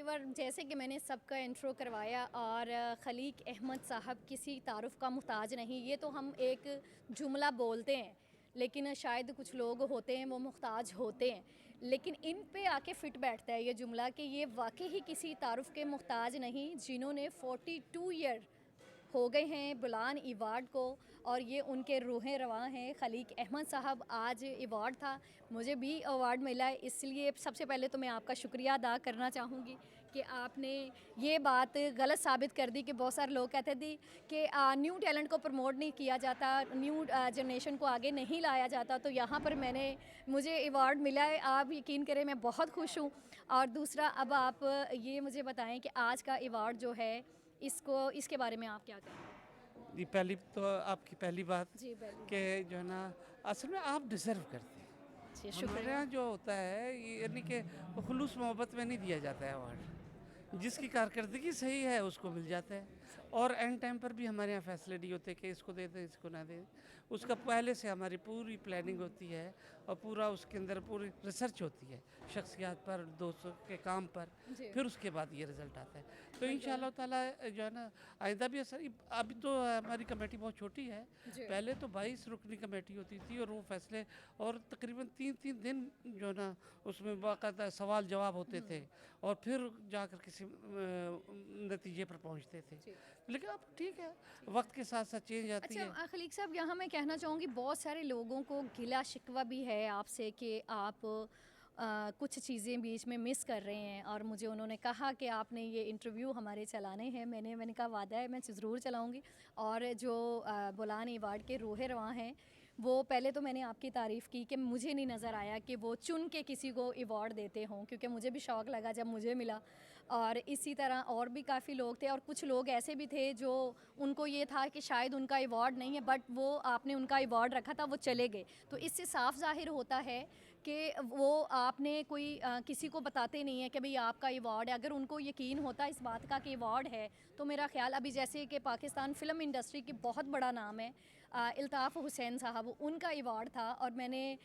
Viewer, जैसे कि मैंने सबका इंट्रो करवाया और खलीक अहमद साहब किसी तारुफ का मुहताज नहीं। ये तो हम एक जुमला बोलते हैं, लेकिन शायद कुछ लोग होते हैं वो मुहताज होते हैं, लेकिन इन पे आके फिट बैठता है ये जुमला कि ये वाकई ही किसी तारुफ के मुहताज नहीं, जिन्होंने 42 ईयर हो गए हैं बुलान अवार्ड को, और ये उनके रूहें रवां हैं। खलीक अहमद साहब, आज अवार्ड था, मुझे भी अवार्ड मिला है, इसलिए सबसे पहले तो मैं आपका शुक्रिया अदा करना चाहूँगी कि आपने ये बात गलत साबित कर दी कि बहुत सारे लोग कहते थे कि न्यू टैलेंट को प्रमोट नहीं किया जाता, न्यू जनरेशन को आगे नहीं लाया जाता। तो यहाँ पर मुझे अवार्ड मिला है, आप यकीन करें मैं बहुत खुश हूँ। और दूसरा, अब आप ये मुझे बताएं कि आज का अवार्ड जो है, इसके बारे में आप क्या कहेंगे? जी, पहली तो आपकी पहली बात जी, पहली कि बात। जो है ना, असल में आप डिज़र्व करते हैं। जी, हमारे शुक्रिया। यहाँ जो होता है ये यानी कि खुलूस मोहब्बत में नहीं दिया जाता है अवार्ड। जिसकी कारकर्दगी सही है उसको मिल जाता है, और एंड टाइम पर भी हमारे यहाँ फैसले नहीं होते कि इसको दे दें इसको ना दें। उसका पहले से हमारी पूरी प्लानिंग होती है और पूरा उसके अंदर पूरी रिसर्च होती है शख्सियात पर, दोस्तों के काम पर, जी, फिर उसके बाद ये रिज़ल्ट आता है। तो बिल्कुल। इंशाअल्लाह ताला जो है ना, आइंदा भी असर। अभी तो हमारी कमेटी बहुत छोटी है, जी, पहले तो 22 रुकनी कमेटी होती थी और वो फैसले, और तकरीबन 3-3 दिन जो है ना उसमें बाकायदा सवाल जवाब होते थे, और फिर जाकर किसी नतीजे पर पहुंचते थे। जी। लेकिन अब ठीक है, वक्त के साथ साथ चेंज आती अच्छा, है। खलीक साहब, यहाँ मैं कहना चाहूँगी बहुत सारे लोगों को गिला शिकवा भी है आपसे कि आप कुछ चीज़ें बीच में मिस कर रहे हैं, और मुझे उन्होंने कहा कि आपने ये इंटरव्यू हमारे चलाने हैं। मैंने कहा वादा है, मैं ज़रूर चलाऊँगी। और जो बुलान अवार्ड के रूहे रवां हैं, वो पहले तो मैंने आपकी तारीफ़ की कि मुझे नहीं नज़र आया कि वो चुन के किसी को अवार्ड देते हों, क्योंकि मुझे भी शौक़ लगा जब मुझे मिला। और इसी तरह और भी काफ़ी लोग थे, और कुछ लोग ऐसे भी थे जो उनको ये था कि शायद उनका अवार्ड नहीं है, बट वो आपने उनका अवार्ड रखा था, वो चले गए। तो इससे साफ ज़ाहिर होता है कि वो आपने कोई किसी को बताते नहीं है कि भाई आपका अवार्ड है। अगर उनको यकीन होता इस बात का कि अवार्ड है, तो मेरा ख़्याल अभी जैसे कि पाकिस्तान फ़िल्म इंडस्ट्री की बहुत बड़ा नाम है, इल्ताफ़ हुसैन साहब, उनका अवार्ड था। और मैंने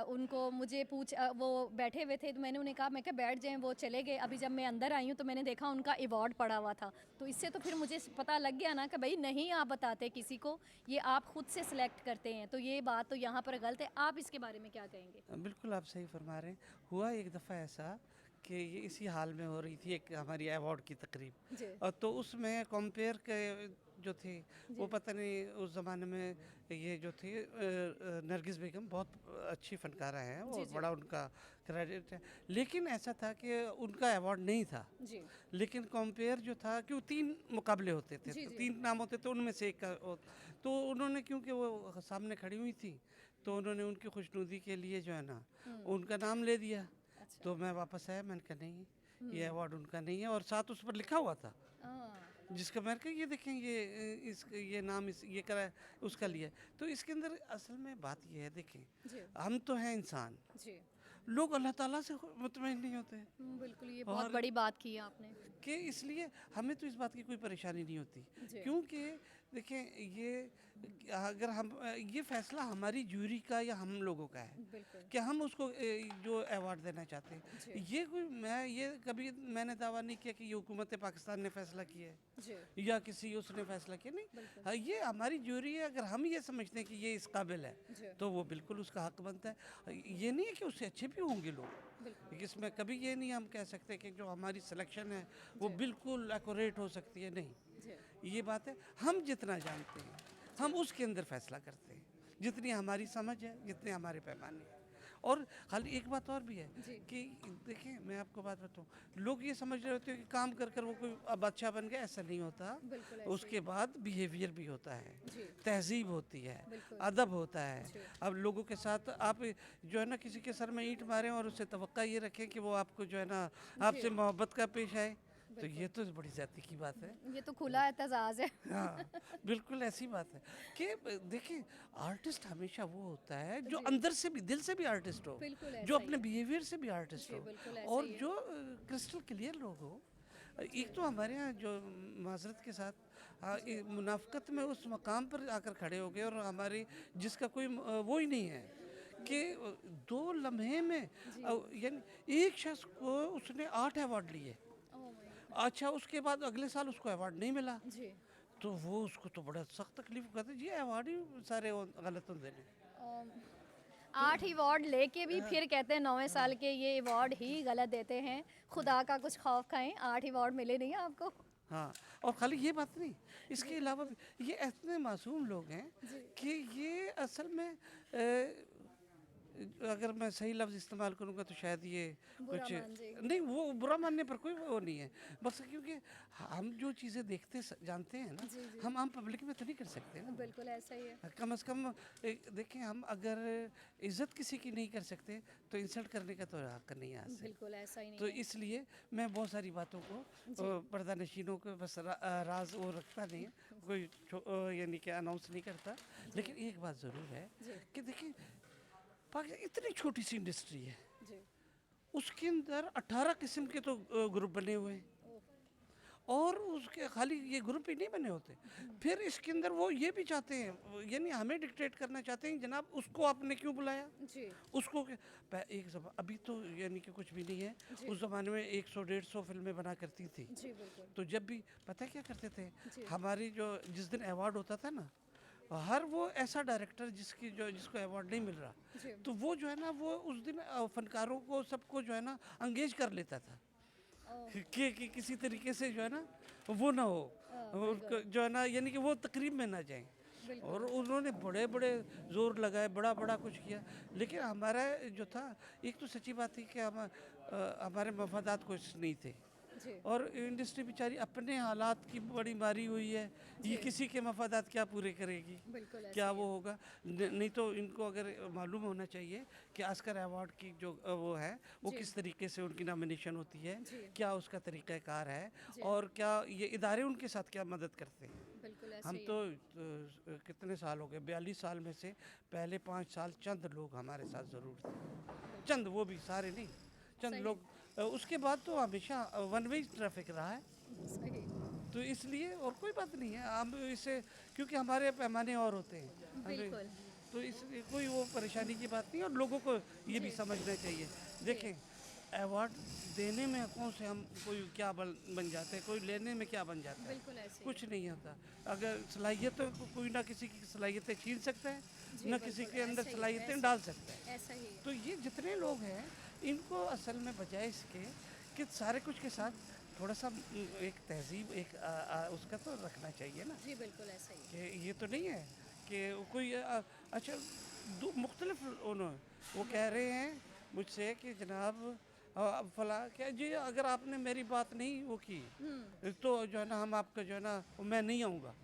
उनको मुझे वो बैठे हुए थे, तो मैंने उन्हें कहा, मैं क्या बैठ जाएं, वो चले गए। अभी जब मैं अंदर आई हूँ तो मैंने देखा उनका अवार्ड पड़ा हुआ था। तो इससे तो फिर मुझे पता लग गया ना कि भाई नहीं आप बताते किसी को, ये आप खुद से सिलेक्ट करते हैं। तो ये बात तो यहाँ पर गलत है। आप इसके बारे में क्या कहेंगे? बिल्कुल आप सही फरमा रहे हैं। हुआ एक दफ़ा ऐसा कि ये इसी हाल में हो रही थी एक हमारी अवार्ड की तकरीब, जी, और तो उसमें कंपेयर के जो थे, वो जी, पता नहीं उस ज़माने में ये जो थे नरगिस बेगम बहुत अच्छी फ़नकारा हैं जी, और जी, बड़ा उनका क्रेडिट है। लेकिन ऐसा था कि उनका अवार्ड नहीं था, जी, लेकिन कंपेयर जो था कि वो 3 मुकाबले होते थे, जी, तो जी। 3 नाम होते थे, उनमें से एक का तो उन्होंने, क्योंकि वो सामने खड़ी हुई थी, तो उन्होंने उनकी खुशनुदी के लिए जो है ना उनका नाम ले दिया। अच्छा। तो मैं वापस आया, मैंने कहा नहीं, ये अवार्ड उनका नहीं है, और साथ उस पर लिखा हुआ था, हाँ, जिसका मैंने कहा ये देखें, ये नाम ये करा है, उसका जी, लिया है। तो इसके अंदर असल में बात ये है, देखें, जी, हम तो हैं इंसान, जी। लोग अल्लाह ताला से मुतमईन नहीं होते, बिल्कुल, ये बहुत और बड़ी बात की है आपने। कि इसलिए हमें तो इस बात की कोई परेशानी नहीं होती, जी, क्योंकि देखें, ये अगर हम ये फैसला हमारी जूरी का या हम लोगों का है बिल्कुल। कि हम उसको जो अवार्ड देना चाहते जी, हैं। ये कभी मैंने दावा नहीं किया कि ये हुकूमत पाकिस्तान ने फैसला किया है जी, या किसी उसने फैसला किया, नहीं। बिल्कुल। हाँ, ये हमारी जूरी है, अगर हम ये समझते हैं कि ये इस काबिल है, जी, तो वो बिल्कुल उसका हक बनता है। ये नहीं है कि उससे अच्छे भी होंगे बिल्कुल। लोग, इसमें कभी ये नहीं हम कह सकते कि जो हमारी सिलेक्शन है वो जी, बिल्कुल एक्यूरेट हो सकती है, नहीं। जी, ये बात है, हम जितना जानते हैं हम जी, उसके अंदर फैसला करते हैं, जितनी हमारी समझ है, जितने हमारे पैमाने हैं। और खाली एक बात और भी है जी, कि देखिए, मैं आपको बात बताऊँ, लोग ये समझ रहे होते हैं कि काम कर कर वो कोई अब अच्छा बन गया, ऐसा नहीं होता। बिल्कुल ऐसे ही उसके है। बाद बिहेवियर भी होता है, जी, तहज़ीब होती है, बिल्कुल। अदब होता है। जी, अब लोगों के साथ आप जो है ना किसी के सर में ईंट मारें और उससे तवक्का ये रखें कि वो आपको जो है ना जी, आपसे मोहब्बत का पेश आए, तो ये बिल्कुल। तो बड़ी ज़्यादती की बात है। ये तो खुला एतज़ाज़ है। हाँ, बिल्कुल ऐसी बात है कि देखिए, आर्टिस्ट हमेशा वो होता है जो जी, अंदर से भी, दिल से भी आर्टिस्ट हो, बिल्कुल जो ऐसा ही अपने है। बिहेवियर से भी आर्टिस्ट जी, हो, बिल्कुल ऐसा और ही है। जो क्रिस्टल क्लियर लोग हो। जी, एक तो हमारे यहाँ जो माजरत के साथ जी, मुनाफ़क़त में उस मकाम पर आकर खड़े हो गए, और हमारी जिसका कोई वो ही नहीं है कि बिल्कुल। 2 लम्हे में जी, यानी एक शख्स को उसने 8 अवार्ड लिए। Oh my God. अच्छा उसके बाद अगले साल उसको अवार्ड नहीं मिला, जी। तो वो उसको तो बड़ा सख्त तकलीफ कहते जी अवार्ड ही सारे गलत होंगे ने। अम, तो 8 अवार्ड लेके भी फिर कहते हैं 9वें साल के ये अवार्ड ही गलत देते हैं। खुदा का कुछ खौफ खाएँ, 8 अवार्ड मिले नहीं आपको? हाँ, और खाली ये बात नहीं, इसके अलावा भी ये इतने मासूम लोग हैं जी। कि ये असल में अगर मैं सही लफ्ज़ इस्तेमाल करूँगा तो शायद ये बुरा कुछ मान जाएँगे। नहीं, वो बुरा मानने पर कोई वो नहीं है। बस क्योंकि हम जो चीज़ें देखते जानते हैं ना, जी, जी। हम आम पब्लिक में तो नहीं कर सकते ना। बिल्कुल ऐसा ही है। कम से कम देखें, हम अगर इज़्ज़त किसी की नहीं कर सकते तो इंसल्ट करने का तो हक नहीं है आज से। बिल्कुल ऐसा ही तो नहीं है। इसलिए मैं बहुत सारी बातों को जी। पर्दा नशीनों को बस राज वो रखता नहीं है, कोई यानी कि अनाउंस नहीं करता। लेकिन एक बात ज़रूर है जी। कि देखिए, पाकिस्तान इतनी छोटी सी इंडस्ट्री है, जी। उसके अंदर 18 किस्म के तो ग्रुप बने हुए हैं। ओह! और उसके खाली ये ग्रुप ही नहीं बने होते, फिर इसके अंदर वो ये भी चाहते हैं, यानी हमें डिक्टेट करना चाहते हैं जनाब उसको आपने क्यों बुलाया, जी। उसको एक अभी तो यानी कि कुछ भी नहीं है। जी। उस ज़माने में 100-150 फिल्में बना करती थी। जी, बिल्कुल। तो जब भी पता है क्या करते थे, जी। हमारी जो जिस दिन अवार्ड होता था ना, हर वो ऐसा डायरेक्टर जिसको अवार्ड नहीं मिल रहा, जी। तो वो जो है ना वो उस दिन फनकारों को सबको जो है ना एंगेज कर लेता था ओह! कि किसी तरीके से जो है ना वो ना हो, बिल्कुल, जो है ना यानी कि वो तकरीब में ना जाएं। और बिल्कुल। उन्होंने बड़े बड़े जोर लगाए, बड़ा बड़ा कुछ किया, लेकिन हमारा जो था, एक तो सच्ची बात थी कि हमारे मफादात कुछ नहीं थे। जी। और इंडस्ट्री बेचारी अपने हालात की बड़ी मारी हुई है, ये जी। किसी के मफादात क्या पूरे करेगी, बिल्कुल ऐसा क्या ही वो है। होगा। नहीं तो इनको अगर मालूम होना चाहिए कि ऑस्कर अवार्ड की जो वो है वो जी। किस तरीके से उनकी नॉमिनेशन होती है, जी। क्या उसका तरीक़ाकार है, जी। और क्या ये इदारे उनके साथ क्या मदद करते हैं। बिल्कुल ऐसा हम ही तो है। कितने साल हो गए, 42 साल में से पहले 5 साल चंद लोग हमारे साथ ज़रूर थे, बिल्कुल। चंद, वो भी सारे नहीं, चंद सही, लोग। उसके बाद तो हमेशा वन वे ट्रैफिक रहा है। सही। तो इसलिए और कोई बात नहीं है, हम इसे, क्योंकि हमारे पैमाने और होते हैं हमें, बिल्कुल। तो इसलिए कोई वो परेशानी की बात नहीं है, और लोगों को ये भी जी। समझना चाहिए। जी। देखें, अवार्ड देने में कौन से हम कोई क्या बन जाते हैं, कोई लेने में क्या बन जाता है, बिल्कुल ऐसे ही कुछ है। नहीं होता। अगर सलाहियतों को कोई ना किसी की सलाहियतें छीन सकता है, जी, ना किसी बिल्कुल के अंदर ऐसा ही है, सलाहियतें ऐसा डाल ही सकता है। ऐसा ही है। तो ये जितने लोग हैं, इनको असल में बजाय इसके कि सारे कुछ के साथ थोड़ा सा एक तहज़ीब, एक उसका तो रखना चाहिए ना, जी, बिल्कुल ऐसा ही है। कि ये तो नहीं है कि कोई अच्छा मुख्तलिफ उन्होंने वो कह रहे हैं मुझसे कि जनाब फला क्या जी, अगर आपने मेरी बात नहीं वो की हुँ। तो जो है ना हम आपका जो है ना मैं नहीं आऊँगा।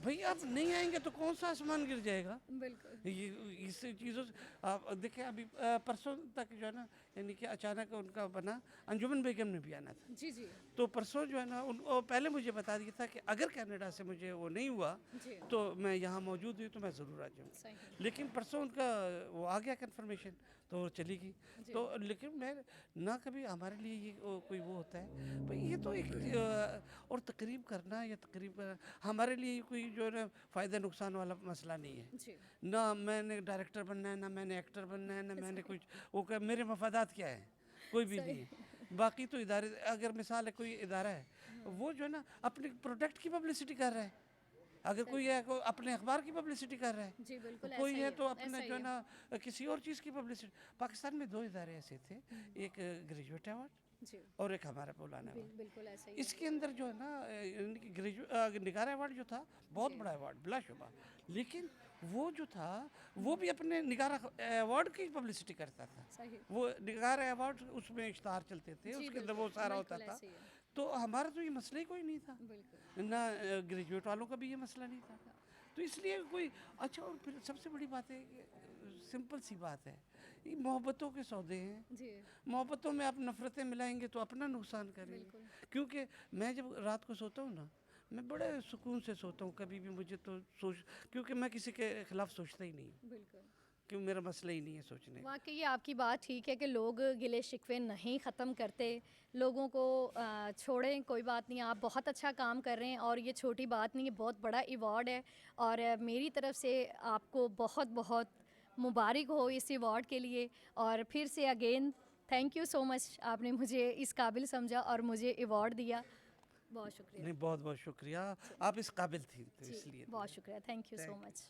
भाई आप अच्छा। नहीं आएंगे तो कौन सा आसमान गिर जाएगा। बिल्कुल। ये इस चीज़ों से आप देखिए, अभी परसों तक जो है ना, यानी कि अचानक उनका बना, अंजुमन बेगम ने भी आना था। जी, जी। तो परसों जो है ना पहले मुझे बता दिया था कि अगर कनाडा से मुझे वो नहीं हुआ जी। तो मैं यहाँ मौजूद हुई तो मैं ज़रूर आ जाऊँगी। सही। लेकिन परसों उनका वो आ गया कन्फर्मेशन, तो वो चली गई। जी। तो लेकिन मैं ना, कभी हमारे लिए ये कोई वो होता है भाई, ये तो एक और तकरीब करना या तकरीब करना हमारे लिए कोई जो है ना फ़ायदा नुकसान वाला मसला नहीं है। जी। ना मैंने डायरेक्टर बनना है, ना मैंने एक्टर बनना है, ना मैंने कुछ वो मेरे मफादात क्या है, कोई भी नहीं सही। है। बाकी तो इदारे, अगर मिसाल है कोई इदारा है, वो जो है ना अपने प्रोडक्ट की पब्लिसिटी कर रहा है, अगर सही। कोई है कोई अपने अखबार की पब्लिसिटी कर रहा है, जी, बिल्कुल कोई ऐसा ही है है, तो अपना ऐसा ही जो है है। ना किसी और चीज़ की पब्लिसिटी। पाकिस्तान में 2 इदारे ऐसे थे, एक ग्रेजुएट अवार्ड जी। और एक हमारा मौलाना अवार्ड। बिल्कुल ऐसा ही है। इसके अंदर जो है ना निगारा अवार्ड जो था बहुत जी। बड़ा अवार्ड बिलाशुबा, लेकिन वो जो था वो भी अपने निगारा अवार्ड की पब्लिसिटी करता था। सही। वो निगारा अवार्ड, उसमें इश्तहार चलते थे, जी, उसके अंदर वो बिल्कुल, सारा होता बिल्कुल था। ऐसे ही है। तो हमारा तो ये मसला ही कोई नहीं था, बिल्कुल। ना ग्रेजुएट वालों का भी ये मसला नहीं था। तो इसलिए कोई अच्छा, और फिर सबसे बड़ी बात है कि सिंपल सी बात है, ये मोहब्बतों के सौदे हैं। जी, मोहब्बतों में आप नफ़रतें मिलाएंगे तो अपना नुकसान करेंगे। बिल्कुल। क्योंकि मैं जब रात को सोता हूँ ना, मैं बड़े सुकून से सोता हूँ, कभी भी मुझे तो क्योंकि मैं किसी के खिलाफ सोचता ही नहीं हूँ, बिल्कुल। क्यों, मेरा मसला ही नहीं है सोचने का। वाक़ई ये आपकी बात ठीक है कि लोग गिले शिकवे नहीं ख़त्म करते, लोगों को छोड़ें, कोई बात नहीं, आप बहुत अच्छा काम कर रहे हैं और ये छोटी बात नहीं है, बहुत बड़ा अवार्ड है। और मेरी तरफ से आपको बहुत-बहुत मुबारक हो इस अवार्ड के लिए। और फिर से again thank you so much, आपने मुझे इस काबिल समझा और मुझे अवार्ड दिया। बहुत शुक्रिया। नहीं, बहुत बहुत शुक्रिया, आप इस काबिल थी तो जी, इसलिए। बहुत शुक्रिया, thank you so Thank you. Much.